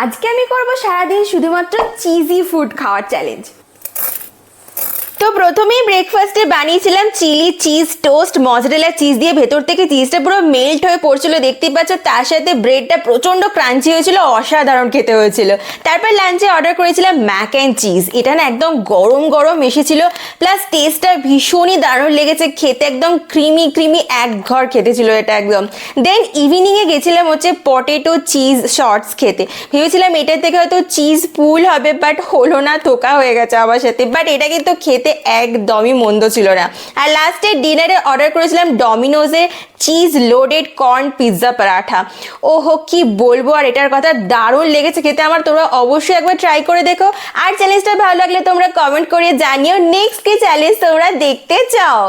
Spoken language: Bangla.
আজকে আমি করব সারাদিন শুধুমাত্র চিজি ফুড খাওয়ার চ্যালেঞ্জ। তো প্রথমেই ব্রেকফাস্টে বানিয়েছিলাম chilli cheese toast mozzarella cheese দিয়ে, ভেতর থেকে চিজটা পুরো মেল্ট হয়ে পড়ছিল দেখতেই পাচ্ছ। তার সাথে ব্রেডটা প্রচন্ড ক্রাঞ্চি হয়েছিল, অসাধারণ খেতে হয়েছিল। তারপর লাঞ্চে অর্ডার করেছিলাম ম্যাক অ্যান্ড চিজ। এটা না একদম গরম গরম এসেছিল, প্লাস টেস্টটা ভীষণই দারুণ লেগেছে খেতে, একদম ক্রিমি ক্রিমি এক ঘর খেতে ছিল এটা একদম। দেন ইভিনিংয়ে গেছিলাম হচ্ছে পটেটো চিজ শর্টস খেতে। ভেবেছিলাম এটার থেকে হয়তো চিজ পুল হবে, বাট হলো না, ধোকা হয়ে গেছে আমার সাথে। বাট এটা কিন্তু খেতে একদমই মন্দ ছিল না। আর লাস্টে ডিনারে অর্ডার করেছিলাম ডমিনোজে cheese loaded corn pizza paratha. ওহো কি বলবো আর এটার কথা, দারুণ লেগেছে খেতে আমার। তোমরা অবশ্যই একবার ট্রাই করে দেখো। আর চ্যালেঞ্জটা ভালো লাগলে তোমরা কমেন্ট করে জানিও নেক্সট কি চ্যালেঞ্জ তোমরা দেখতে চাও।